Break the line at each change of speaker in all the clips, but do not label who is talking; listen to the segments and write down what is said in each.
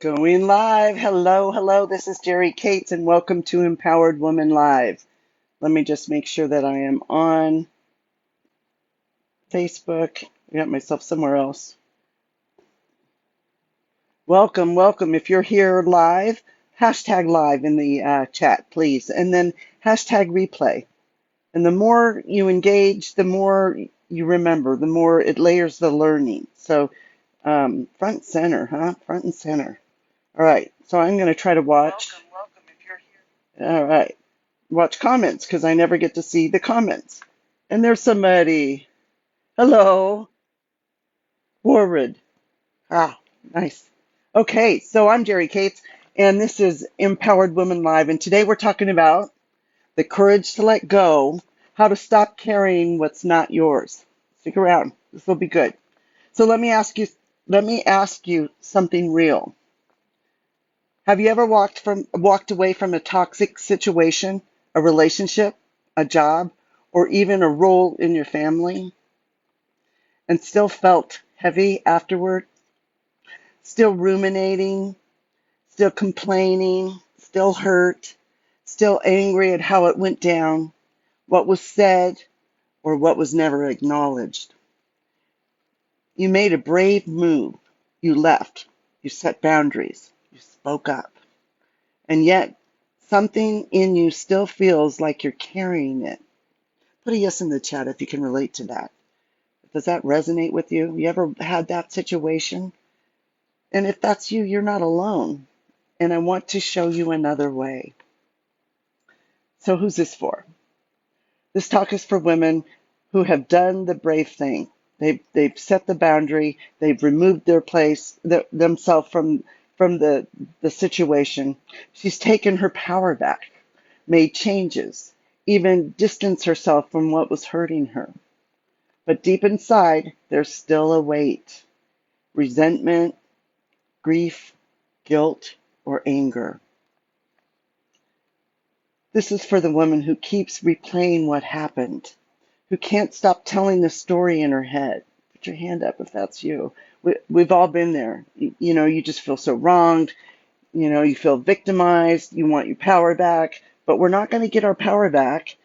Going live. Hello, hello. This is Jerry Cates, and welcome to Empowered Woman Live. Let me just make sure that I am on Facebook. I got myself somewhere else. Welcome, welcome. If you're here live, hashtag live in the chat, please. And then hashtag replay. And the more you engage, the more you remember, the more it layers the learning. So front and center, huh? Front and center. All right. So I'm going to try to watch. Welcome if you're here. All right. Watch comments because I never get to see the comments. And there's somebody. Hello. Forward. Ah, nice. Okay, so I'm Jerry Cates, and this is Empowered Women Live. And today we're talking about the courage to let go, how to stop carrying what's not yours. Stick around. This will be good. So let me ask you something real. Have you ever walked away from a toxic situation, a relationship, a job, or even a role in your family, and still felt heavy afterward? Still ruminating, still complaining, still hurt, still angry at how it went down, what was said, or what was never acknowledged. You made a brave move. You left. You set boundaries. You spoke up. And yet, something in you still feels like you're carrying it. Put a yes in the chat if you can relate to that. Does that resonate with you? You ever had that situation? And if that's you, you're not alone. And I want to show you another way. So who's this for? This talk is for women who have done the brave thing. They've set the boundary. They've removed themselves from the situation. She's taken her power back, made changes, even distanced herself from what was hurting her. But deep inside, there's still a weight, resentment, grief, guilt, or anger. This is for the woman who keeps replaying what happened, who can't stop telling the story in her head. Put your hand up if that's you. We've all been there. You just feel so wronged. You feel victimized. You want your power back. But we're not going to get our power back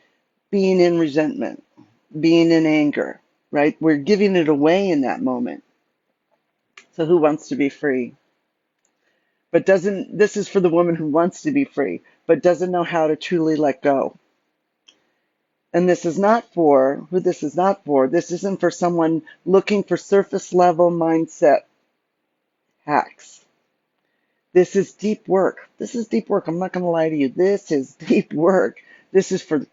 being in resentment, being in anger, right? We're giving it away in that moment. So who wants to be free? This is for the woman who wants to be free, but doesn't know how to truly let go. And this is not for, who this is not for, this isn't for someone looking for surface level mindset hacks. This is deep work. This is deep work. I'm not going to lie to you. This is deep work. This is for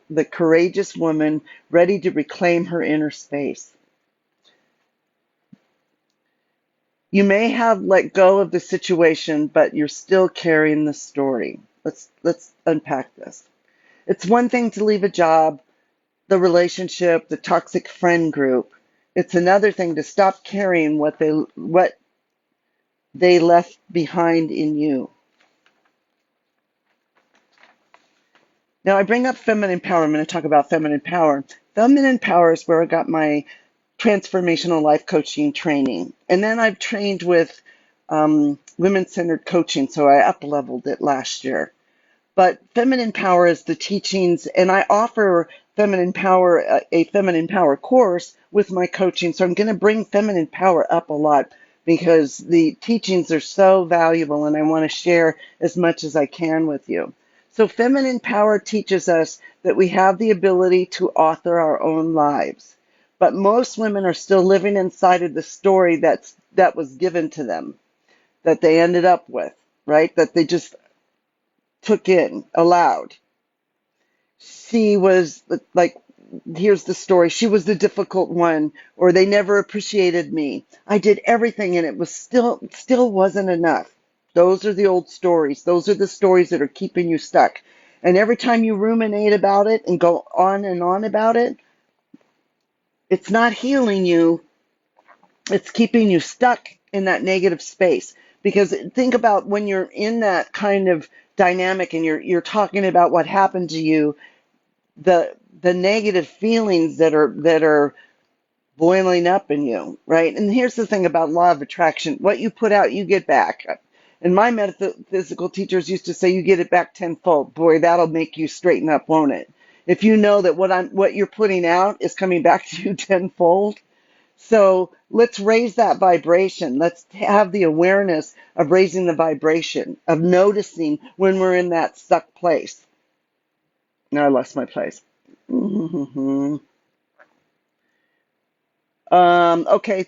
the courageous woman ready to reclaim her inner space. You may have let go of the situation, but you're still carrying the story. Let's unpack this. It's one thing to leave a job, the relationship, the toxic friend group. It's another thing to stop carrying what they left behind in you. Now I bring up feminine power. I'm going to talk about feminine power. Feminine power is where I got my transformational life coaching training. And then I've trained with women-centered coaching, so I up-leveled it last year. But feminine power is the teachings, and I offer feminine power, a feminine power course with my coaching. So I'm going to bring feminine power up a lot because the teachings are so valuable, and I want to share as much as I can with you. So feminine power teaches us that we have the ability to author our own lives. But most women are still living inside of the story that was given to them, that they ended up with, right? That they just took in, allowed. She was like, here's the story. She was the difficult one, or they never appreciated me. I did everything and it was still wasn't enough. Those are the old stories. Those are the stories that are keeping you stuck. And every time you ruminate about it and go on and on about it, it's not healing you. It's keeping you stuck in that negative space. Because think about when you're in that kind of dynamic and you're talking about what happened to you, the negative feelings that are boiling up in you, right? And here's the thing about law of attraction: what you put out, you get back. And my metaphysical teachers used to say, you get it back tenfold. Boy, that'll make you straighten up, won't it? If you know that what you're putting out is coming back to you tenfold. So let's raise that vibration. Let's have the awareness of raising the vibration, of noticing when we're in that stuck place. Now I lost my place. Okay,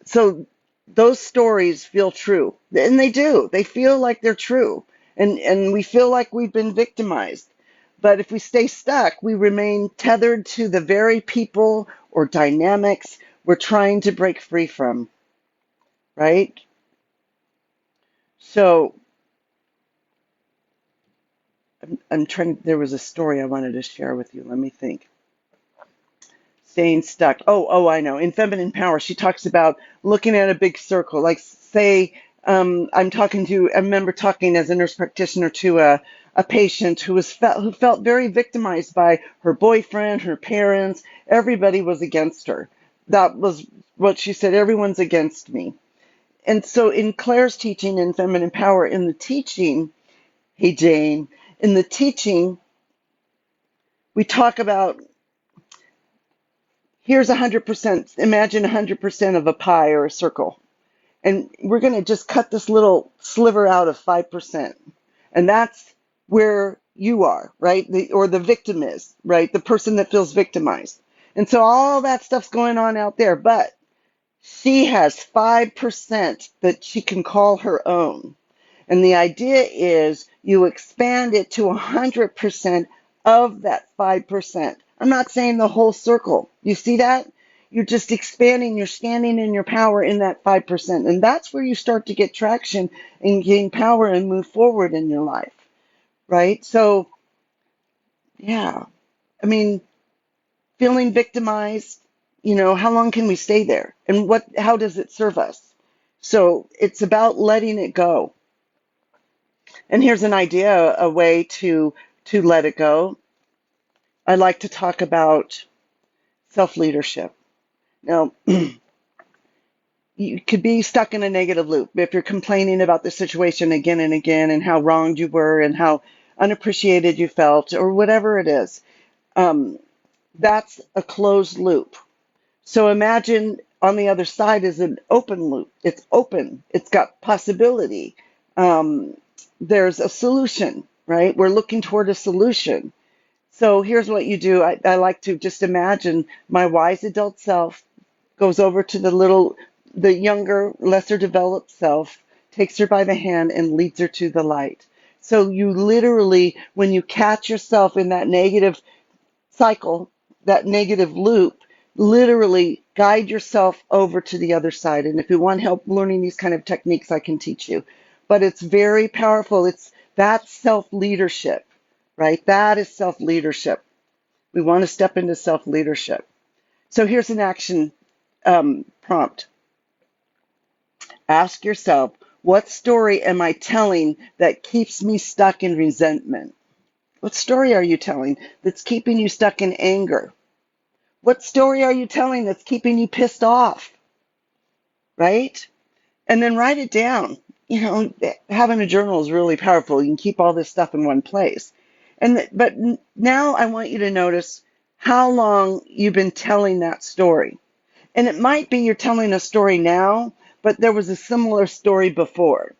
so those stories feel true, and they do. They feel like they're true, and we feel like we've been victimized. But if we stay stuck, we remain tethered to the very people or dynamics we're trying to break free from, right? So I'm trying. There was a story I wanted to share with you. Let me think. Staying stuck. Oh, I know. In Feminine Power, she talks about looking at a big circle. Like, say, I remember talking as a nurse practitioner to a patient who felt very victimized by her boyfriend, her parents. Everybody was against her. That was what she said. Everyone's against me. And so in Claire's teaching in Feminine Power, in the teaching, hey Jane, in the teaching, we talk about here's 100%. Imagine 100% of a pie or a circle. And we're going to just cut this little sliver out of 5%. And that's where you are, right? Or the victim is, right? The person that feels victimized. And so all that stuff's going on out there. But she has 5% that she can call her own. And the idea is you expand it to 100% of that 5%. I'm not saying the whole circle. You see that? You're just expanding, you're standing in your power in that 5%. And that's where you start to get traction and gain power and move forward in your life, right? So, yeah, I mean, feeling victimized, how long can we stay there? And how does it serve us? So it's about letting it go. And here's an idea, a way to let it go. I like to talk about self-leadership. Now, you could be stuck in a negative loop if you're complaining about the situation again and again and how wronged you were and how unappreciated you felt or whatever it is. That's a closed loop. So imagine on the other side is an open loop. It's open. It's got possibility. There's a solution, right? We're looking toward a solution. So here's what you do. I like to just imagine my wise adult self goes over to the younger, lesser developed self, takes her by the hand and leads her to the light. So you literally, when you catch yourself in that negative cycle, that negative loop, literally guide yourself over to the other side. And if you want help learning these kind of techniques, I can teach you. But it's very powerful. That's self-leadership, right? That is self-leadership. We want to step into self-leadership. So here's an action prompt. Ask yourself, what story am I telling that keeps me stuck in resentment? What story are you telling that's keeping you stuck in anger? What story are you telling that's keeping you pissed off? Right? And then write it down. Having a journal is really powerful. You can keep all this stuff in one place. But now I want you to notice how long you've been telling that story. And it might be you're telling a story now, but there was a similar story before,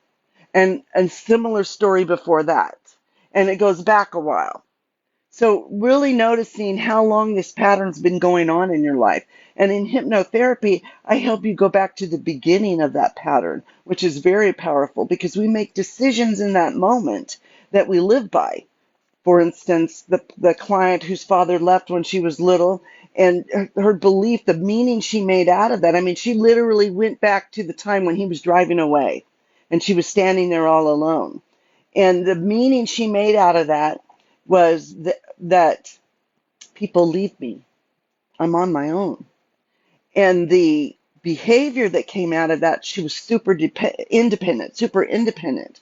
and a similar story before that. And it goes back a while. So really noticing how long this pattern's been going on in your life. And in hypnotherapy, I help you go back to the beginning of that pattern, which is very powerful because we make decisions in that moment that we live by. For instance, the client whose father left when she was little, and her belief, the meaning she made out of that. I mean, she literally went back to the time when he was driving away and she was standing there all alone. And the meaning she made out of that was that people leave me. I'm on my own. And the behavior that came out of that, she was super independent,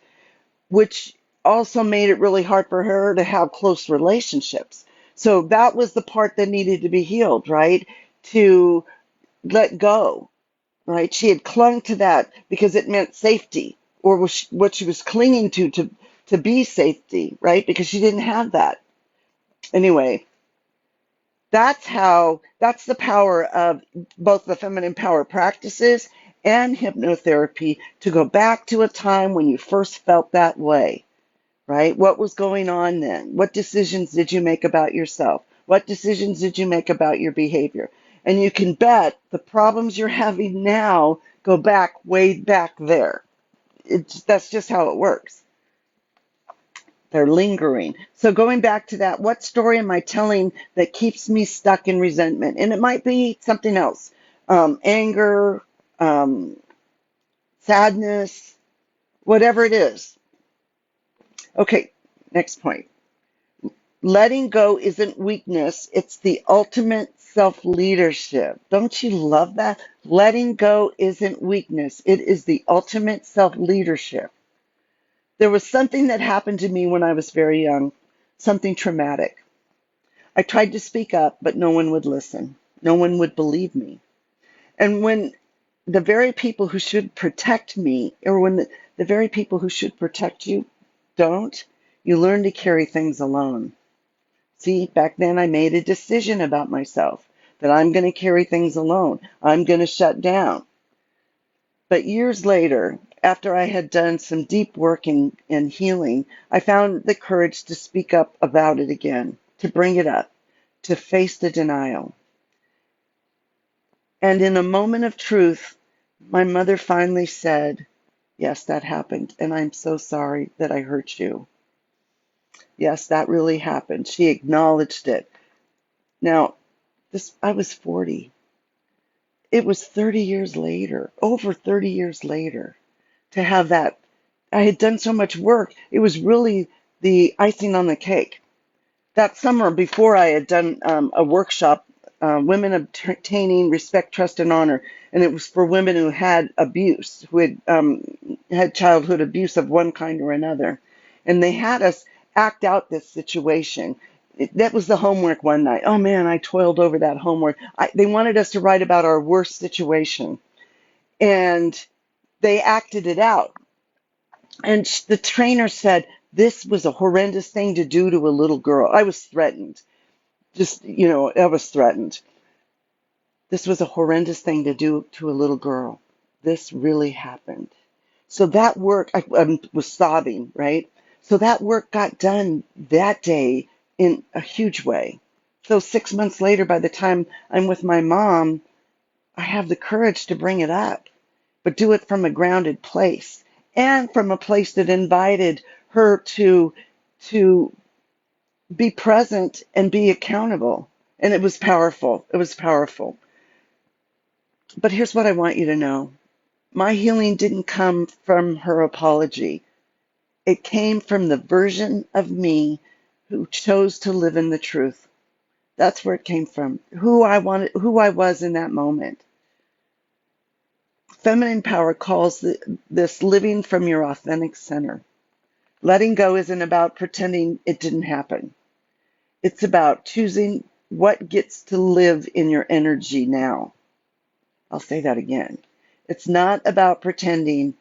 which also made it really hard for her to have close relationships. So that was the part that needed to be healed, right? To let go, right? She had clung to that because it meant safety. or what she was clinging to be safety, right? Because she didn't have that. Anyway, that's the power of both the feminine power practices and hypnotherapy, to go back to a time when you first felt that way, right? What was going on then? What decisions did you make about yourself? What decisions did you make about your behavior? And you can bet the problems you're having now go back way back there. That's just how it works. They're lingering. So going back to that, what story am I telling that keeps me stuck in resentment? And it might be something else, anger, um, sadness, whatever it is. Okay, next point. Letting go isn't weakness, it's the ultimate self leadership. Don't you love that? Letting go isn't weakness, it is the ultimate self leadership. There was something that happened to me when I was very young, something traumatic. I tried to speak up, but no one would listen. No one would believe me. And when the very people who should protect me, or when the very people who should protect you don't, you learn to carry things alone. See, back then I made a decision about myself that I'm going to carry things alone. I'm going to shut down. But years later, after I had done some deep work in healing, I found the courage to speak up about it again, to bring it up, to face the denial. And in a moment of truth, my mother finally said, "Yes, that happened, and I'm so sorry that I hurt you. Yes, that really happened." She acknowledged it. Now, I was 40. It was 30 years later, over 30 years later, to have that. I had done so much work. It was really the icing on the cake. That summer, before I had done a workshop, Women Obtaining Respect, Trust, and Honor, and it was for women who had abuse, who had childhood abuse of one kind or another. And they had us act out this situation. That was the homework one night. Oh man, I toiled over that homework. They wanted us to write about our worst situation, and they acted it out. And the trainer said, this was a horrendous thing to do to a little girl. I was threatened. I was threatened. This was a horrendous thing to do to a little girl. This really happened. So that work, I was sobbing, right? So that work got done that day in a huge way. So 6 months later, by the time I'm with my mom, I have the courage to bring it up, but do it from a grounded place, and from a place that invited her to be present and be accountable. And it was powerful. It was powerful. But here's what I want you to know. My healing didn't come from her apology. It came from the version of me who chose to live in the truth. That's where it came from. Who I was in that moment. Feminine power calls this living from your authentic center. Letting go isn't about pretending it didn't happen. It's about choosing what gets to live in your energy now. I'll say that again. It's not about pretending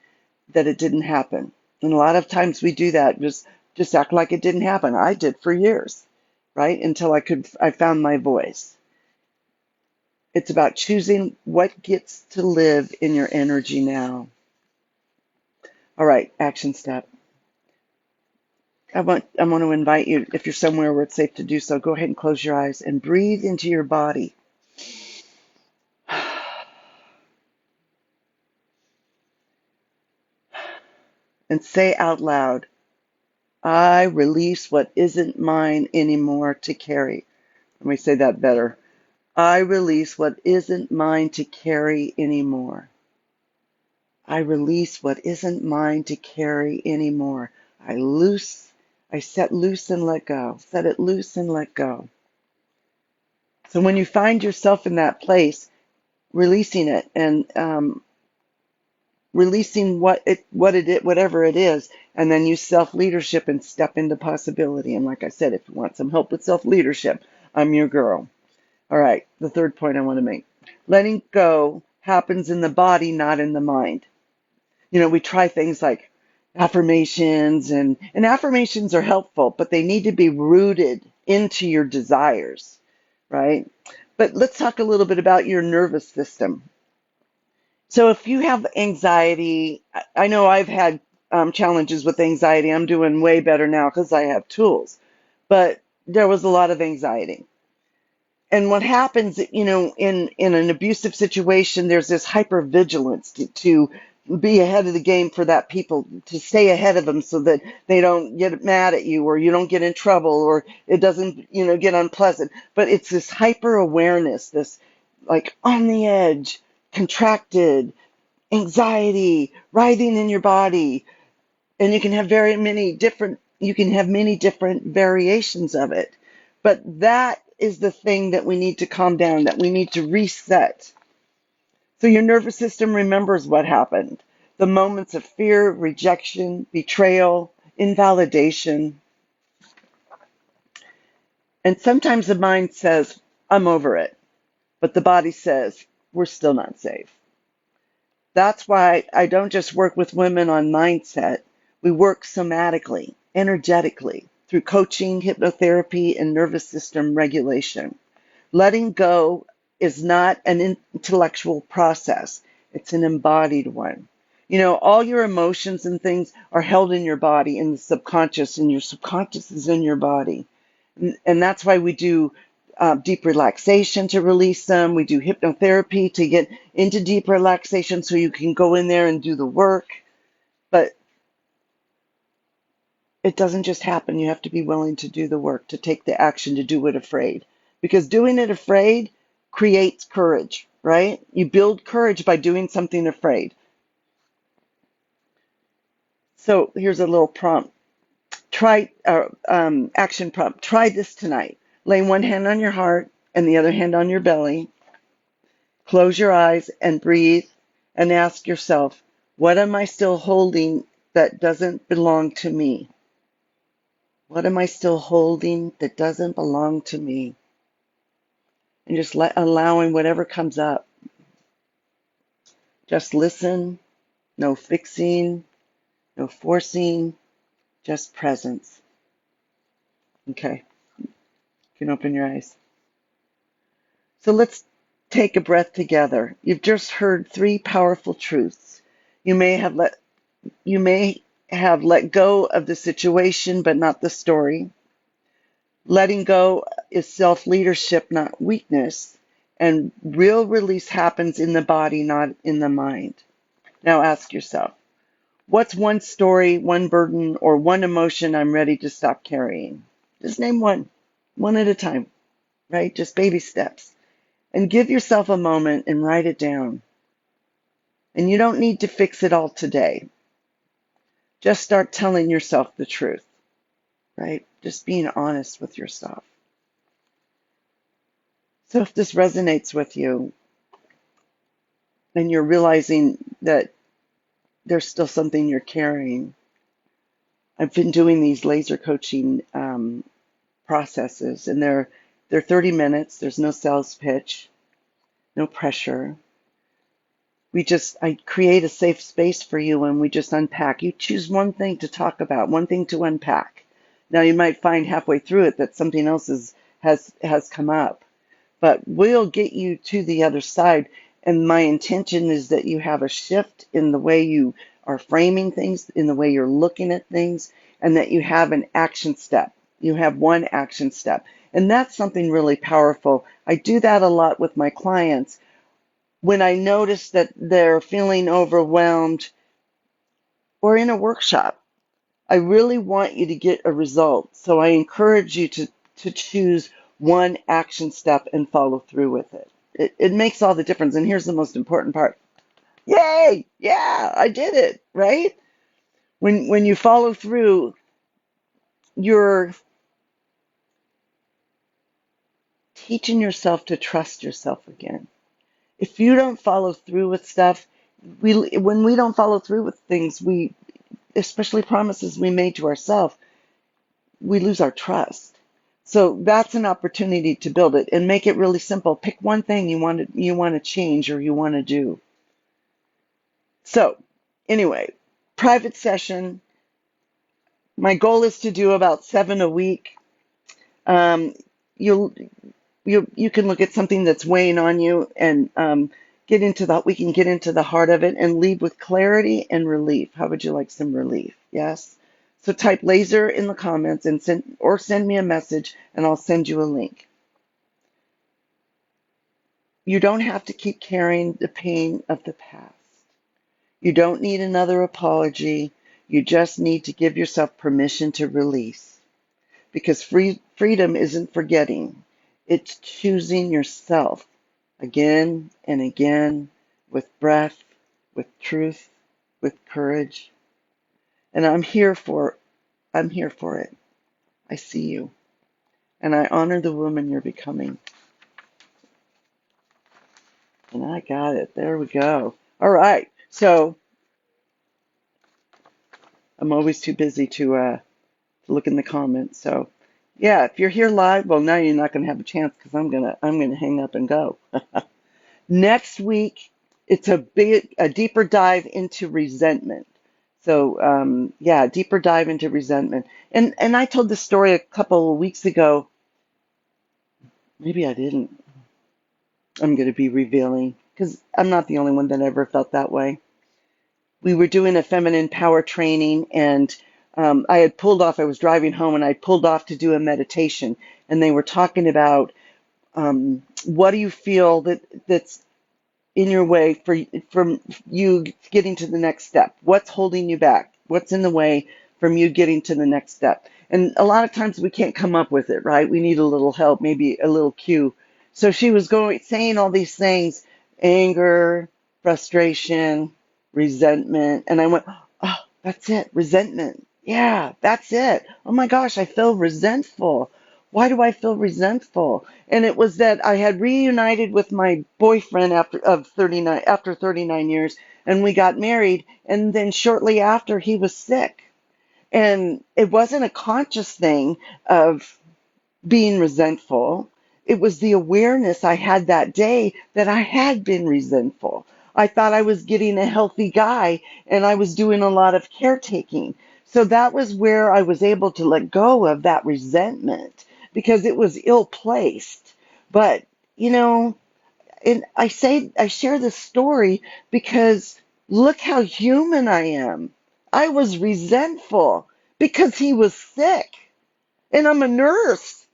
that it didn't happen. And a lot of times we do that, just act like it didn't happen. I did for years, right? Until I found my voice. It's about choosing what gets to live in your energy now. All right, action step. I want to invite you, if you're somewhere where it's safe to do so, go ahead and close your eyes and breathe into your body. And say out loud, I release what isn't mine anymore to carry. Let me say that better. I release what isn't mine to carry anymore. I release what isn't mine to carry anymore. I set loose and let go. Set it loose and let go. So when you find yourself in that place, releasing it and releasing whatever it is, and then use self-leadership and step into possibility. And like I said, if you want some help with self-leadership, I'm your girl. All right, the third point I want to make. Letting go happens in the body, not in the mind. We try things like affirmations, and affirmations are helpful, but they need to be rooted into your desires, right? But let's talk a little bit about your nervous system. So if you have anxiety, I know I've had challenges with anxiety. I'm doing way better now because I have tools, but there was a lot of anxiety. And what happens, in an abusive situation, there's this hypervigilance to be ahead of the game for that people, to stay ahead of them so that they don't get mad at you or you don't get in trouble or it doesn't, get unpleasant. But it's this hyper awareness, this like on the edge, contracted anxiety, writhing in your body, and you can have many different variations of it. But that is the thing that we need to calm down, that we need to reset. So your nervous system remembers what happened. The moments of fear, rejection, betrayal, invalidation. And sometimes the mind says, I'm over it. But the body says, we're still not safe. That's why I don't just work with women on mindset. We work somatically, energetically, through coaching, hypnotherapy, and nervous system regulation. Letting go is not an intellectual process, it's an embodied one. All your emotions and things are held in your body, in the subconscious, and your subconscious is in your body. And that's why we do deep relaxation to release them. We do hypnotherapy to get into deep relaxation so you can go in there and do the work. But it doesn't just happen. You have to be willing to do the work, to take the action, to do it afraid. Because doing it afraid creates courage, right? You build courage by doing something afraid. So here's a little prompt. Action prompt. Try this tonight. Lay one hand on your heart and the other hand on your belly. Close your eyes and breathe and ask yourself, what am I still holding that doesn't belong to me? What am I still holding that doesn't belong to me? And just allowing whatever comes up. Just listen, no fixing, no forcing, just presence. Okay, you can open your eyes. So let's take a breath together. You've just heard three powerful truths. You may have let go of the situation, but not the story. Letting go is self-leadership, not weakness. And real release happens in the body, not in the mind. Now ask yourself, what's one story, one burden, or one emotion I'm ready to stop carrying? Just name one at a time, right? Just baby steps. And give yourself a moment and write it down. And you don't need to fix it all today. Just start telling yourself the truth, right? Just being honest with yourself. So if this resonates with you and you're realizing that there's still something you're carrying, I've been doing these laser coaching processes, and they're 30 minutes. There's no sales pitch, no pressure. I create a safe space for you, and we just unpack. You choose one thing to talk about, one thing to unpack. Now you might find halfway through it that something else has come up, but we'll get you to the other side. And my intention is that you have a shift in the way you are framing things, in the way you're looking at things, and that you have an action step. You have one action step. And that's something really powerful. I do that a lot with my clients. When I notice that they're feeling overwhelmed or in a workshop, I really want you to get a result. So I encourage you to choose one action step and follow through with it. It makes all the difference. And here's the most important part. Yay! Yeah, I did it, right? When you follow through, you're teaching yourself to trust yourself again. If you don't follow through with stuff, when we don't follow through with things, especially promises we made to ourselves, we lose our trust. So that's an opportunity to build it and make it really simple. Pick one thing you want to change or you want to do. So Anyway, private session. My goal is to do about 7 a week. Um, you'll you can look at something that's weighing on you and we can get into the heart of it and leave with clarity and relief. How would you like some relief? Yes. So type laser in the comments and send me a message and I'll send you a link. You don't have to keep carrying the pain of the past. You don't need another apology. You just need to give yourself permission to release. Because freedom isn't forgetting. It's choosing yourself again and again with breath, with truth, with courage. And I'm here for it. I see you. And I honor the woman you're becoming. And I got it. There we go. All right. So I'm always too busy to look in the comments. So yeah, if you're here live, well now you're not gonna have a chance because I'm gonna hang up and go. Next week, it's a deeper dive into resentment. So yeah, deeper dive into resentment. And I told this story a couple of weeks ago. Maybe I didn't. I'm going to be revealing because I'm not the only one that ever felt that way. We were doing a feminine power training, and I had pulled off. I was driving home, and I pulled off to do a meditation, and they were talking about what do you feel that's in your way from you getting to the next step? What's holding you back? What's in the way from you getting to the next step? And a lot of times we can't come up with it, right? We need a little help, maybe a little cue. So she was saying all these things: anger, frustration, resentment, and I went, "Oh, that's it, resentment. Yeah, that's it. Oh my gosh, I feel resentful. Why do I feel resentful?" And it was that I had reunited with my boyfriend after 39 years, and we got married, and then shortly after he was sick. And it wasn't a conscious thing of being resentful. It was the awareness I had that day that I had been resentful. I thought I was getting a healthy guy and I was doing a lot of caretaking. So that was where I was able to let go of that resentment because it was ill placed. But, you know, and I share this story because look how human I am. I was resentful because he was sick and I'm a nurse.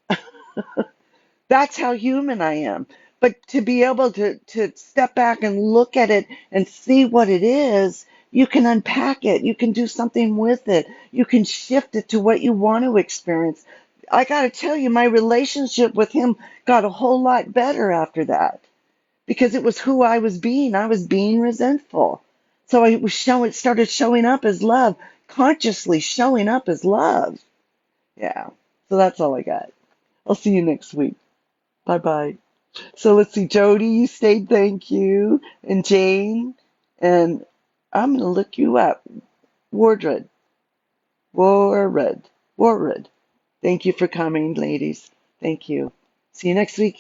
That's how human I am. But to be able to step back and look at it and see what it is, you can unpack it. You can do something with it. You can shift it to what you want to experience. I got to tell you, my relationship with him got a whole lot better after that because it was who I was being. I was being resentful. So it started showing up as love, consciously showing up as love. Yeah. So that's all I got. I'll see you next week. Bye bye. So let's see, Jody, you stayed, thank you. And Jane, and I'm going to look you up. Wardred, Warred, Warred. Thank you for coming, ladies. Thank you. See you next week.